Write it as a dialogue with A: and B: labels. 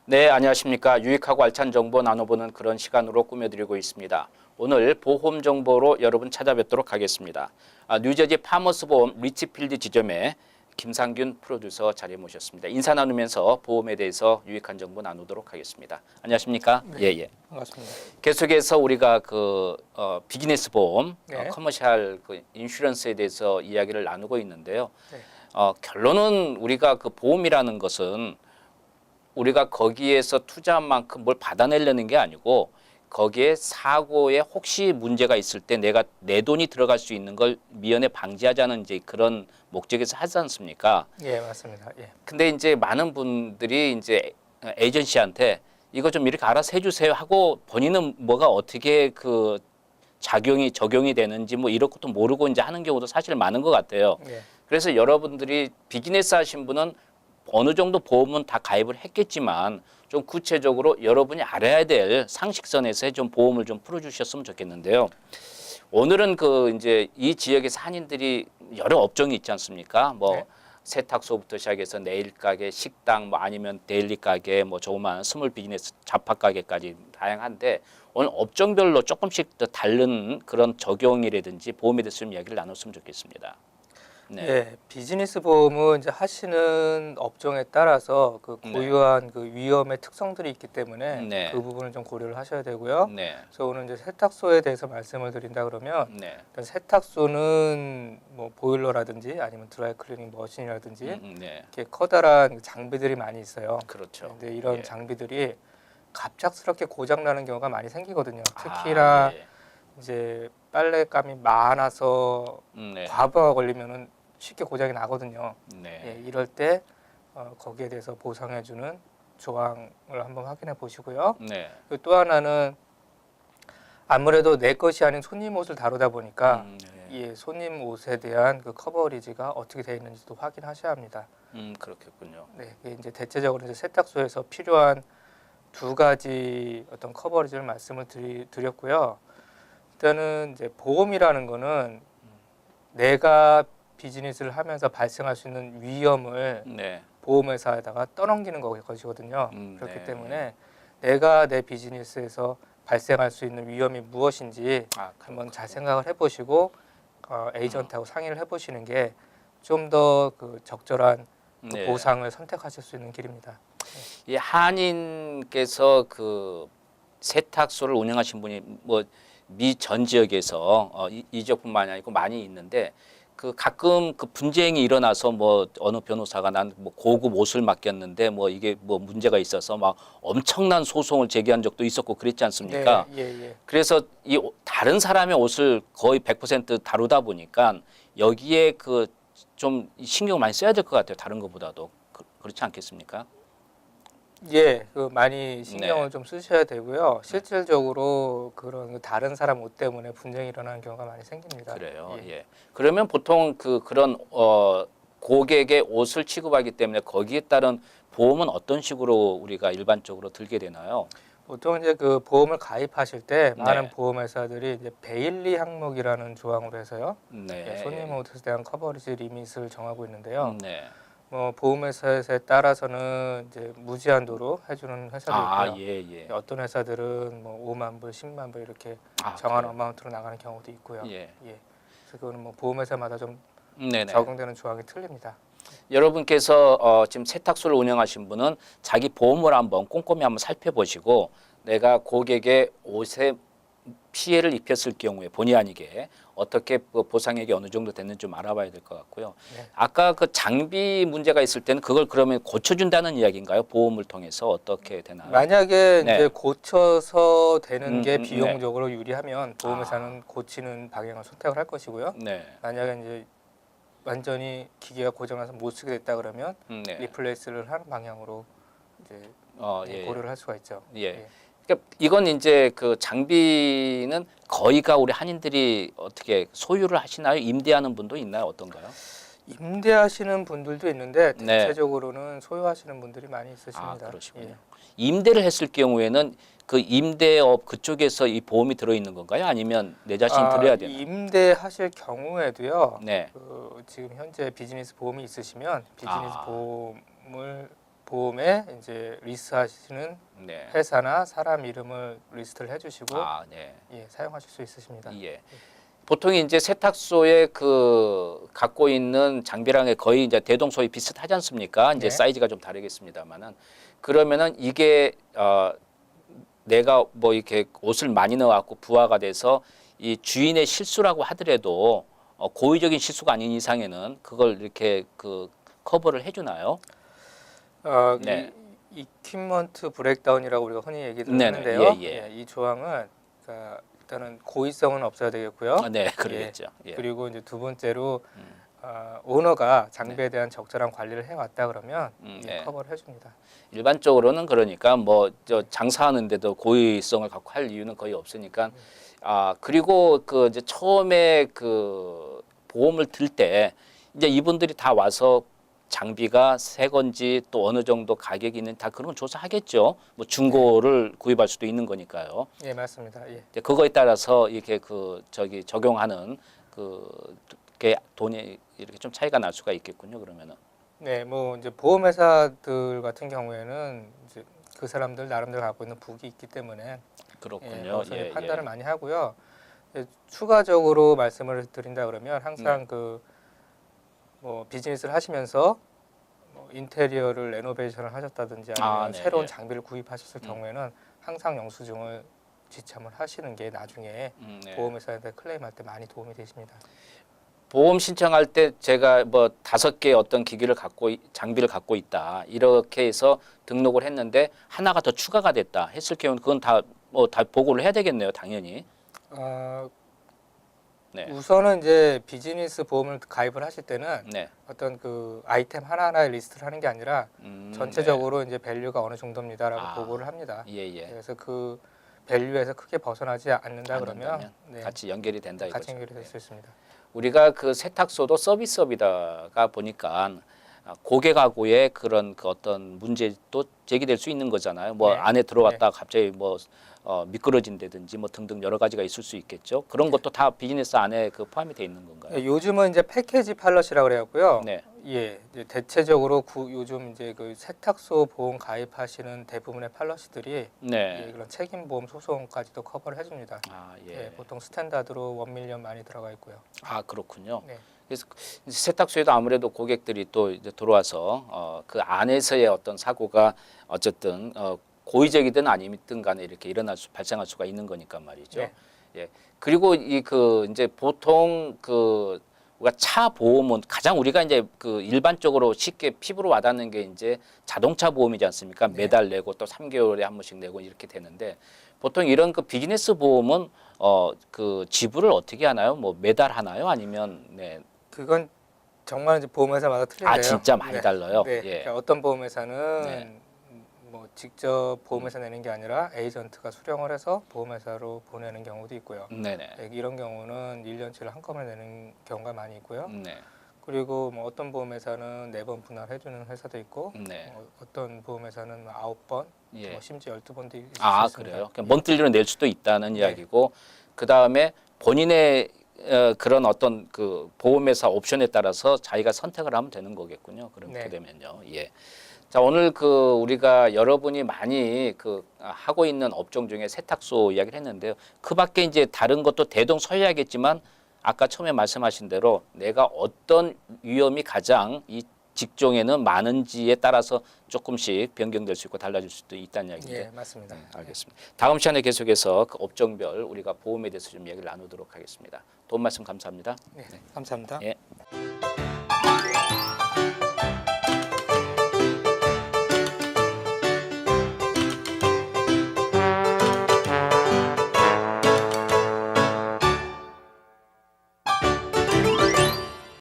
A: 네, 안녕하십니까. 유익하고 알찬 정보 나눠보는 그런 시간으로 꾸며드리고 있습니다. 오늘 보험 정보로 여러분 찾아뵙도록 하겠습니다. 뉴저지 파머스 보험 리치필드 지점에 김상균 프로듀서 자리에 모셨습니다. 인사 나누면서 보험에 대해서 유익한 정보 나누도록 하겠습니다. 안녕하십니까?
B: 네,
A: 예.
B: 반갑습니다.
A: 계속해서 우리가 비즈니스 보험,
B: 네.
A: 커머셜 인슈런스에 대해서 이야기를 나누고 있는데요.
B: 네.
A: 결론은 우리가 그 보험이라는 것은 우리가 거기에서 투자한 만큼 뭘 받아내려는 게 아니고 거기에 사고에 혹시 문제가 있을 때 내 돈이 들어갈 수 있는 걸 미연에 방지하자는 이제 그런 목적에서 하지 않습니까?
B: 예, 맞습니다. 예.
A: 근데 이제 많은 분들이 이제 에이전시한테 이거 좀 이렇게 알아서 해주세요 하고 본인은 뭐가 어떻게 적용이 되는지 뭐 이런 것도 모르고 이제 하는 경우도 사실 많은 것 같아요.
B: 예.
A: 그래서 여러분들이 비즈니스 하신 분은 어느 정도 보험은 다 가입을 했겠지만 좀 구체적으로 여러분이 알아야 될 상식선에서 좀 보험을 좀 풀어주셨으면 좋겠는데요. 오늘은 이제 이 지역에서 한인들이 여러 업종이 있지 않습니까?
B: 네.
A: 세탁소부터 시작해서 네일 가게, 식당, 아니면 데일리 가게, 조그마한 스몰 비즈니스 잡화 가게까지 다양한데 오늘 업종별로 조금씩 더 다른 그런 적용이라든지 보험에 대해서 좀 이야기를 나눴으면 좋겠습니다. 네.
B: 예, 비즈니스 보험은 이제 하시는 업종에 따라서 그 고유한 그 위험의 특성들이 있기 때문에
A: 네.
B: 그 부분을 좀 고려를 하셔야 되고요.
A: 네.
B: 그래서 오늘 이제 세탁소에 대해서 말씀을 드린다 그러면
A: 네.
B: 일단 세탁소는 뭐 보일러라든지 아니면 드라이 클리닝 머신이라든지
A: 네.
B: 이렇게 커다란 장비들이 많이 있어요.
A: 그렇죠.
B: 근데 이런
A: 예.
B: 장비들이 갑작스럽게 고장 나는 경우가 많이 생기거든요. 특히나
A: 예.
B: 이제 빨랫감이 많아서
A: 네.
B: 과부하가 걸리면은 쉽게 고장이 나거든요.
A: 네.
B: 예, 이럴 때 거기에 대해서 보상해주는 조항을 한번 확인해 보시고요.
A: 네.
B: 그리고 또 하나는 아무래도 내 것이 아닌 손님 옷을 다루다 보니까
A: 네.
B: 이 손님 옷에 대한 그 커버리지가 어떻게 되어 있는지도 확인하셔야 합니다.
A: 그렇겠군요.
B: 네, 이게 이제 대체적으로 이제 세탁소에서 필요한 두 가지 어떤 커버리지를 말씀을 드렸고요. 일단은 이제 보험이라는 거는 내가 비즈니스를 하면서 발생할 수 있는 위험을
A: 네.
B: 보험회사에다가 떠넘기는 것이거든요. 그렇기
A: 네.
B: 때문에 내가 내 비즈니스에서 발생할 수 있는 위험이 무엇인지 한번 잘 생각을 해보시고 에이전트하고 상의를 해보시는 게 좀 더 그 적절한 그
A: 네.
B: 보상을 선택하실 수 있는 길입니다.
A: 이 한인께서 세탁소를 운영하신 분이 미 전 지역에서 이 지역뿐만이 아니고 많이 있는데 가끔 분쟁이 일어나서 어느 변호사가 난 고급 옷을 맡겼는데 이게 문제가 있어서 막 엄청난 소송을 제기한 적도 있었고 그랬지 않습니까?
B: 네, 예.
A: 그래서 이 다른 사람의 옷을 거의 100% 다루다 보니까 여기에 좀 신경 많이 써야 될 것 같아요. 다른 것보다도 그렇지 않겠습니까?
B: 예, 많이 신경을
A: 네.
B: 좀 쓰셔야 되고요. 실질적으로 그런 다른 사람 옷 때문에 분쟁이 일어나는 경우가 많이 생깁니다.
A: 그래요.
B: 예.
A: 예. 그러면 보통 그런 고객의 옷을 취급하기 때문에 거기에 따른 보험은 어떤 식으로 우리가 일반적으로 들게 되나요?
B: 보통 이제 그 보험을 가입하실 때 많은
A: 네.
B: 보험회사들이 이제 베일리 항목이라는 조항으로 해서요.
A: 네.
B: 예, 손님 옷에 대한 커버리지 리밋을 정하고 있는데요.
A: 네.
B: 보험회사에 따라서는 이제 무제한도로 해주는 회사도 있고요.
A: 예.
B: 어떤 회사들은 5만 불, 10만 불 이렇게 정한
A: 그래요?
B: 어마운트로 나가는 경우도 있고요.
A: 예.
B: 그래서 그거는 보험회사마다 좀
A: 네네.
B: 적용되는 조항이 틀립니다.
A: 여러분께서 지금 세탁소를 운영하신 분은 자기 보험을 한번 꼼꼼히 한번 살펴보시고 내가 고객의 옷에 피해를 입혔을 경우에 본의 아니게 어떻게 보상액이 어느 정도 됐는지 좀 알아봐야 될 것 같고요.
B: 네.
A: 아까 장비 문제가 있을 때는 그걸 그러면 고쳐준다는 이야기인가요? 보험을 통해서 어떻게 되나요?
B: 만약에
A: 네.
B: 이제 고쳐서 되는 게
A: 네.
B: 비용적으로 유리하면 보험회사는 고치는 방향을 선택을 할 것이고요.
A: 네.
B: 만약에 이제 완전히 기계가 고장나서 못 쓰게 됐다 그러면
A: 네.
B: 리플레이스를 하는 방향으로 이제
A: 예.
B: 고려를 할 수가 있죠.
A: 예. 그러니까 이건 이제 장비는 거의가 우리 한인들이 어떻게 소유를 하시나요? 임대하는 분도 있나요? 어떤가요?
B: 임대하시는 분들도 있는데
A: 네.
B: 대체적으로는 소유하시는 분들이 많이 있으십니다.
A: 그러시군요.
B: 예.
A: 임대를 했을 경우에는 임대업 그쪽에서 이 보험이 들어있는 건가요? 아니면 내 자신이 들어야 되나요?
B: 임대하실 경우에도요.
A: 네.
B: 지금 현재 비즈니스 보험이 있으시면 비즈니스 보험을 보험에 이제 리스트하시는
A: 네.
B: 회사나 사람 이름을 리스트를 해주시고
A: 아, 네.
B: 예, 사용하실 수 있으십니다.
A: 예. 보통 이제 세탁소에 그 갖고 있는 장비랑의 거의 이제 대동소이 비슷하지 않습니까? 이제
B: 네.
A: 사이즈가 좀 다르겠습니다만은 그러면은 이게 내가 뭐 이렇게 옷을 많이 넣어갖고 부하가 돼서 이 주인의 실수라고 하더라도 고의적인 실수가 아닌 이상에는 그걸 이렇게 그 커버를 해주나요? 네.
B: 이퀴먼트 브레이크다운이라고 우리가 흔히 얘기
A: 네네.
B: 드리는데요.
A: 예, 예.
B: 이 조항은 그러니까 일단은 고의성은 없어야 되겠고요.
A: 네, 그러겠죠. 예.
B: 그리고 이제 두 번째로 오너가 장비에
A: 네.
B: 대한 적절한 관리를 해왔다 그러면
A: 네.
B: 커버를 해줍니다.
A: 일반적으로는 그러니까 뭐 저 장사하는데도 고의성을 갖고 할 이유는 거의 없으니까 그리고 그 이제 처음에 그 보험을 들 때 이제 이분들이 다 와서 장비가 새 건지 또 어느 정도 가격이 있는 다 그런 건 조사하겠죠. 뭐 중고를 구입할 수도 있는 거니까요.
B: 예, 맞습니다. 예.
A: 이제 그거에 따라서 이렇게 그 저기 적용하는 그게 돈이 이렇게 좀 차이가 날 수가 있겠군요. 그러면은.
B: 네, 뭐 이제 보험회사들 같은 경우에는 이제 그 사람들 나름대로 갖고 있는 북이 있기 때문에
A: 그렇군요.
B: 거기서
A: 예,
B: 판단을
A: 예.
B: 많이 하고요. 추가적으로 말씀을 드린다 그러면 항상 그 뭐 비즈니스를 하시면서 뭐 인테리어를 레노베이션을 하셨다든지 아니면
A: 네,
B: 새로운
A: 예.
B: 장비를 구입하셨을 경우에는 항상 영수증을 지참을 하시는 게 나중에
A: 네.
B: 보험회사한테 클레임할 때 많이 도움이 되십니다.
A: 보험 신청할 때 제가 뭐 5개 어떤 기기를 장비를 갖고 있다 이렇게 해서 등록을 했는데 하나가 더 추가가 됐다 했을 경우는 그건 다 보고를 해야 되겠네요, 당연히. 네.
B: 우선은 이제 비즈니스 보험을 가입을 하실 때는
A: 네.
B: 어떤 그 아이템 하나하나의 리스트를 하는 게 아니라 전체적으로 이제 밸류가 어느 정도입니다라고 보고를 합니다.
A: 예, 예.
B: 그래서 그 밸류에서 크게 벗어나지 않는다 그러면
A: 같이 연결이 된다 이거죠.
B: 같이 연결이 될 수 있습니다.
A: 우리가 그 세탁소도 서비스업이다가 보니까 고객하고의 그런 그 어떤 문제도 제기될 수 있는 거잖아요. 뭐
B: 네.
A: 안에 들어갔다가 갑자기 뭐 미끄러진다든지 뭐 등등 여러 가지가 있을 수 있겠죠. 그런 것도 다 비즈니스 안에 그 포함이 돼 있는 건가요?
B: 네, 요즘은 이제 패키지 팔럿이라고 그래갖고요.
A: 네.
B: 예, 이제 대체적으로 요즘 이제 그 세탁소 보험 가입하시는 대부분의 팔럿들이
A: 네.
B: 그런 책임 보험 소송까지도 커버를 해줍니다.
A: 예.
B: 예, 보통 스탠다드로 1밀리언 많이 들어가 있고요.
A: 그렇군요.
B: 네.
A: 그래서 세탁소에도 아무래도 고객들이 또 이제 들어와서 그 안에서의 어떤 사고가 어쨌든 고의적이든 아니든 간에 이렇게 발생할 수가 있는 거니까 말이죠.
B: 네.
A: 예. 그리고 이제 보통 우리가 차 보험은 가장 우리가 이제 그 일반적으로 쉽게 피부로 와닿는 게 이제 자동차 보험이지 않습니까?
B: 네.
A: 매달 내고 또 3개월에 한 번씩 내고 이렇게 되는데 보통 이런 그 비즈니스 보험은 그 지불을 어떻게 하나요? 뭐 매달 하나요? 아니면 네.
B: 그건 정말 이제 보험회사마다 틀린데요.
A: 진짜 많이 달라요?
B: 네.
A: 예.
B: 그러니까 어떤 보험회사는
A: 네.
B: 뭐 직접 보험회사 내는 게 아니라 에이전트가 수령을 해서 보험회사로 보내는 경우도 있고요.
A: 네네.
B: 이런 경우는 1년치를 한꺼번에 내는 경우가 많이 있고요.
A: 네.
B: 그리고 뭐 어떤 보험회사는 4번 분할해주는 회사도 있고
A: 네.
B: 어떤 보험회사는 9번,
A: 예.
B: 뭐 심지어 12번도 있을 수 있습니다.
A: 그래요? 그냥 먼틀리로 낼 수도 있다는
B: 네.
A: 이야기고 그 다음에 본인의 그런 어떤 그 보험회사 옵션에 따라서 자기가 선택을 하면 되는 거겠군요. 그렇게
B: 네.
A: 되면요. 예. 자, 오늘 우리가 여러분이 많이 하고 있는 업종 중에 세탁소 이야기를 했는데요. 그 밖에 이제 다른 것도 대동소이하겠지만 아까 처음에 말씀하신 대로 내가 어떤 위험이 가장 이 직종에는 많은지에 따라서 조금씩 변경될 수 있고 달라질 수도 있다는 이야기인데.
B: 예, 맞습니다.
A: 네, 알겠습니다. 다음 시간에 계속해서 그 업종별 우리가 보험에 대해서 좀 이야기를 나누도록 하겠습니다. 도움 말씀 감사합니다.
B: 네, 감사합니다.
A: 예.